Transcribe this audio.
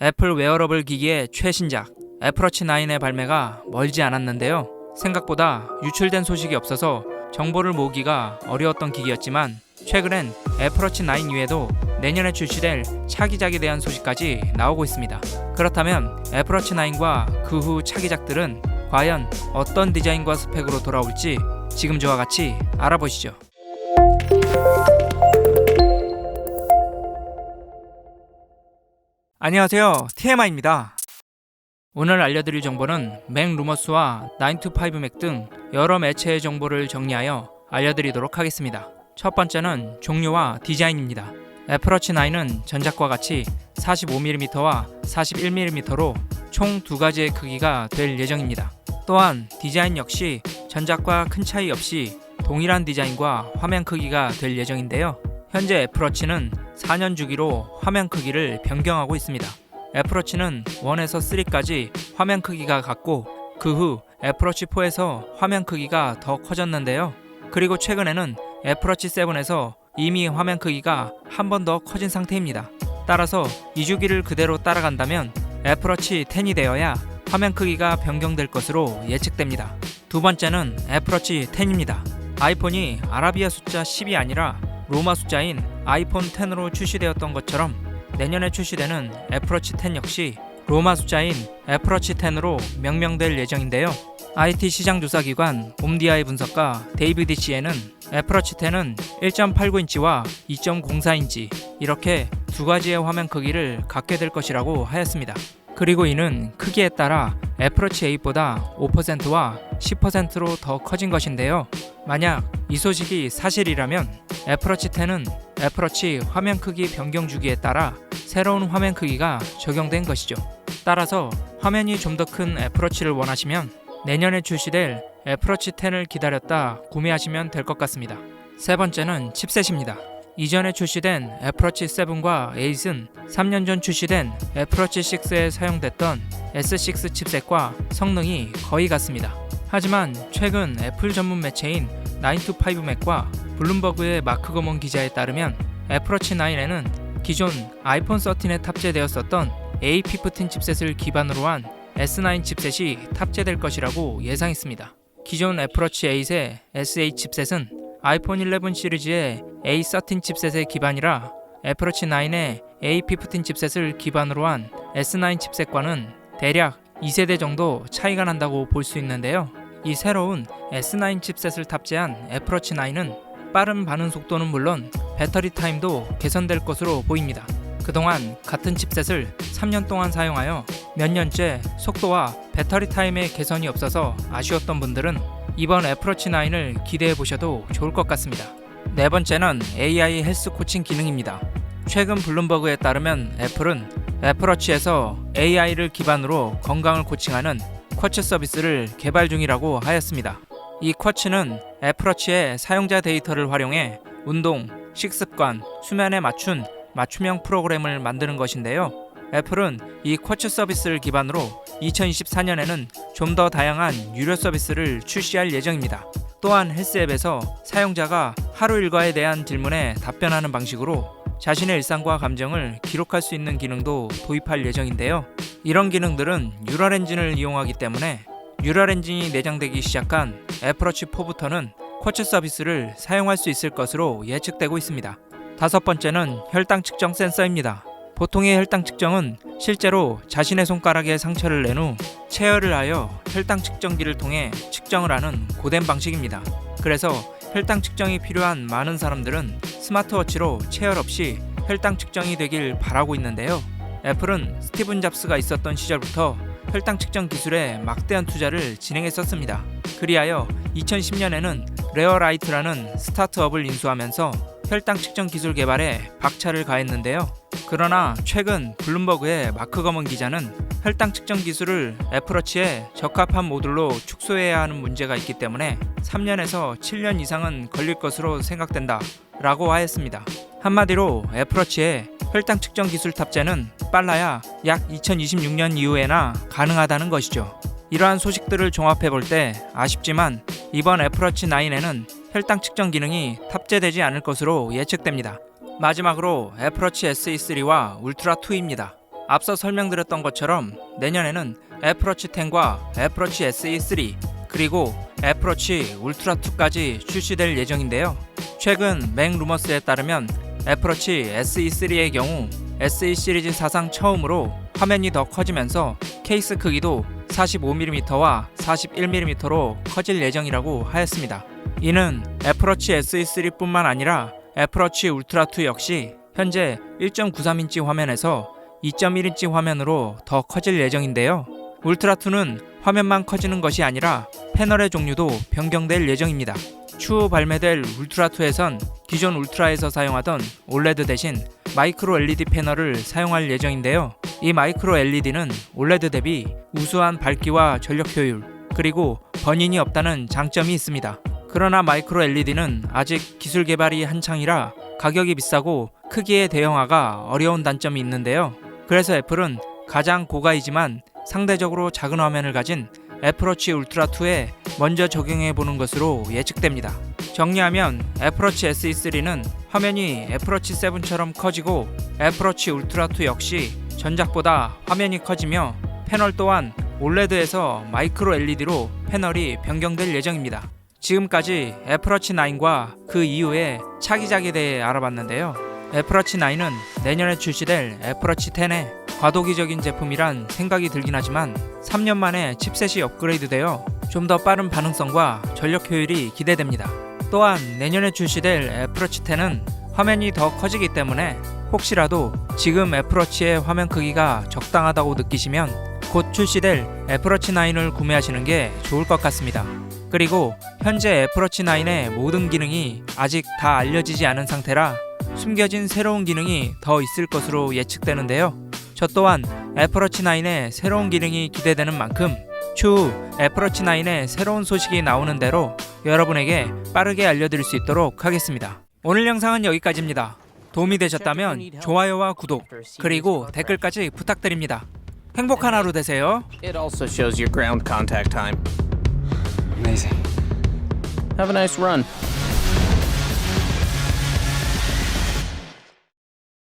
애플 웨어러블 기기의 최신작 애플워치 9의 발매가 멀지 않았는데요. 생각보다 유출된 소식이 없어서 정보를 모으기가 어려웠던 기기였지만 최근엔 애플워치 9 이외에도 내년에 출시될 차기작에 대한 소식까지 나오고 있습니다. 그렇다면 애플워치 9과 그 후 차기작들은 과연 어떤 디자인과 스펙으로 돌아올지 지금 저와 같이 알아보시죠. 안녕하세요, TMI입니다. 오늘 알려드릴 정보는 맥 루머스와 9to5맥 등 여러 매체의 정보를 정리하여 알려드리도록 하겠습니다. 첫 번째는 종류와 디자인입니다. 애플워치 9은 전작과 같이 45mm와 41mm로 총 두 가지의 크기가 될 예정입니다. 또한 디자인 역시 전작과 큰 차이 없이 동일한 디자인과 화면 크기가 될 예정인데요. 현재 애플워치는 4년 주기로 화면 크기를 변경하고 있습니다. 애플워치는 1에서 3까지 화면 크기가 같고 그 후 애플워치 4에서 화면 크기가 더 커졌는데요. 그리고 최근에는 애플워치 7에서 이미 화면 크기가 한 번 더 커진 상태입니다. 따라서 이 주기를 그대로 따라간다면 애플워치 10이 되어야 화면 크기가 변경될 것으로 예측됩니다. 두 번째는 애플워치 10입니다. 아이폰이 아라비아 숫자 10이 아니라 로마 숫자인 아이폰 10으로 출시되었던 것처럼 내년에 출시되는 애플워치 10 역시 로마 숫자인 애플워치 10으로 명명될 예정인데요. IT 시장 조사 기관 옴디아의 분석가 데이비드 시에는 애플워치 10은 1.89인치와 2.04인치 이렇게 두 가지의 화면 크기를 갖게 될 것이라고 하였습니다. 그리고 이는 크기에 따라 애플워치 8보다 5%와 10%로 더 커진 것인데요. 만약 이 소식이 사실이라면 애플워치 10은 애플워치 화면 크기 변경 주기에 따라 새로운 화면 크기가 적용된 것이죠. 따라서 화면이 좀 더 큰 애플워치를 원하시면 내년에 출시될 애플워치 10을 기다렸다 구매하시면 될 것 같습니다. 세 번째는 칩셋입니다. 이전에 출시된 애플워치 7과 8은 3년 전 출시된 애플워치 6에 사용됐던 S6 칩셋과 성능이 거의 같습니다. 하지만 최근 애플 전문 매체인 9to5맥과 블룸버그의 마크 거먼 기자에 따르면 애플워치 9에는 기존 아이폰 13에 탑재되었었던 A15 칩셋을 기반으로 한 S9 칩셋이 탑재될 것이라고 예상했습니다. 기존 애플워치 8의 S8 칩셋은 아이폰 11 시리즈의 A13 칩셋의 기반이라 애플워치 9의 A15 칩셋을 기반으로 한 S9 칩셋과는 대략 2세대 정도 차이가 난다고 볼 수 있는데요. 이 새로운 S9 칩셋을 탑재한 애플워치 9은 빠른 반응 속도는 물론 배터리 타임도 개선될 것으로 보입니다. 그동안 같은 칩셋을 3년 동안 사용하여 몇 년째 속도와 배터리 타임의 개선이 없어서 아쉬웠던 분들은 이번 애플워치 9을 기대해 보셔도 좋을 것 같습니다. 네 번째는 AI 헬스 코칭 기능입니다. 최근 블룸버그에 따르면 애플은 애플워치에서 AI를 기반으로 건강을 코칭하는 쿼츠 서비스를 개발 중이라고 하였습니다. 이 쿼츠는 애플워치의 사용자 데이터를 활용해 운동, 식습관, 수면에 맞춘 맞춤형 프로그램을 만드는 것인데요. 애플은 이 쿼츠 서비스를 기반으로 2024년에는 좀 더 다양한 유료 서비스를 출시할 예정입니다. 또한 헬스앱에서 사용자가 하루 일과에 대한 질문에 답변하는 방식으로 자신의 일상과 감정을 기록할 수 있는 기능도 도입할 예정인데요. 이런 기능들은 뉴럴 엔진을 이용하기 때문에 뉴럴 엔진이 내장되기 시작한 애플워치 4부터는 쿼츠 서비스를 사용할 수 있을 것으로 예측되고 있습니다. 다섯 번째는 혈당 측정 센서입니다. 보통의 혈당 측정은 실제로 자신의 손가락에 상처를 낸 후 체열을 하여 혈당 측정기를 통해 측정을 하는 고된 방식입니다. 그래서 혈당 측정이 필요한 많은 사람들은 스마트워치로 체열 없이 혈당 측정이 되길 바라고 있는데요. 애플은 스티븐 잡스가 있었던 시절부터 혈당 측정 기술에 막대한 투자를 진행했었습니다. 그리하여 2010년에는 레어라이트라는 스타트업을 인수하면서 혈당 측정 기술 개발에 박차를 가했는데요. 그러나 최근 블룸버그의 마크 거먼 기자는 혈당 측정 기술을 애플워치에 적합한 모듈로 축소해야 하는 문제가 있기 때문에 3년에서 7년 이상은 걸릴 것으로 생각된다 라고 하였습니다. 한마디로 애플워치에 혈당 측정 기술 탑재는 빨라야 약 2026년 이후에나 가능하다는 것이죠. 이러한 소식들을 종합해 볼 때 아쉽지만 이번 애플워치 9에는 혈당 측정 기능이 탑재되지 않을 것으로 예측됩니다. 마지막으로 애플워치 SE3와 울트라 2입니다. 앞서 설명드렸던 것처럼 내년에는 애플워치 10과 애플워치 SE3 그리고 애플워치 울트라 2까지 출시될 예정인데요. 최근 맥 루머스에 따르면 애플워치 SE3의 경우 SE 시리즈 사상 처음으로 화면이 더 커지면서 케이스 크기도 45mm와 41mm로 커질 예정이라고 하였습니다. 이는 애플워치 SE3뿐만 아니라 애플워치 울트라 2 역시 현재 1.93인치 화면에서 2.1인치 화면으로 더 커질 예정인데요. 울트라 2는 화면만 커지는 것이 아니라 패널의 종류도 변경될 예정입니다. 추후 발매될 울트라 2에선 기존 울트라에서 사용하던 올레드 대신 마이크로 LED 패널을 사용할 예정인데요. 이 마이크로 LED는 올레드 대비 우수한 밝기와 전력 효율 그리고 번인이 없다는 장점이 있습니다. 그러나 마이크로 LED는 아직 기술 개발이 한창이라 가격이 비싸고 크기의 대형화가 어려운 단점이 있는데요. 그래서 애플은 가장 고가이지만 상대적으로 작은 화면을 가진 애플워치 울트라 2에 먼저 적용해 보는 것으로 예측됩니다. 정리하면 애플워치 SE3는 화면이 애플워치 7처럼 커지고 애플워치 울트라 2 역시 전작보다 화면이 커지며 패널 또한 올레드에서 마이크로 LED로 패널이 변경될 예정입니다. 지금까지 애플워치 9과 그 이후의 차기작에 대해 알아봤는데요. 애플워치 9은 내년에 출시될 애플워치 10의 과도기적인 제품이란 생각이 들긴 하지만 3년 만에 칩셋이 업그레이드되어 좀 더 빠른 반응성과 전력 효율이 기대됩니다. 또한 내년에 출시될 애플워치 10은 화면이 더 커지기 때문에 혹시라도 지금 애플워치의 화면 크기가 적당하다고 느끼시면 곧 출시될 애플워치 9을 구매하시는 게 좋을 것 같습니다. 그리고 현재 애플워치 9의 모든 기능이 아직 다 알려지지 않은 상태라 숨겨진 새로운 기능이 더 있을 것으로 예측되는데요. 저 또한 애플워치 9의 새로운 기능이 기대되는 만큼 추후 애플워치 9의 새로운 소식이 나오는 대로 여러분에게 빠르게 알려드릴 수 있도록 하겠습니다. 오늘 영상은 여기까지입니다. 도움이 되셨다면 좋아요와 구독 그리고 댓글까지 부탁드립니다. 행복한 하루 되세요. It also shows your ground contact time. Amazing. Have a nice run.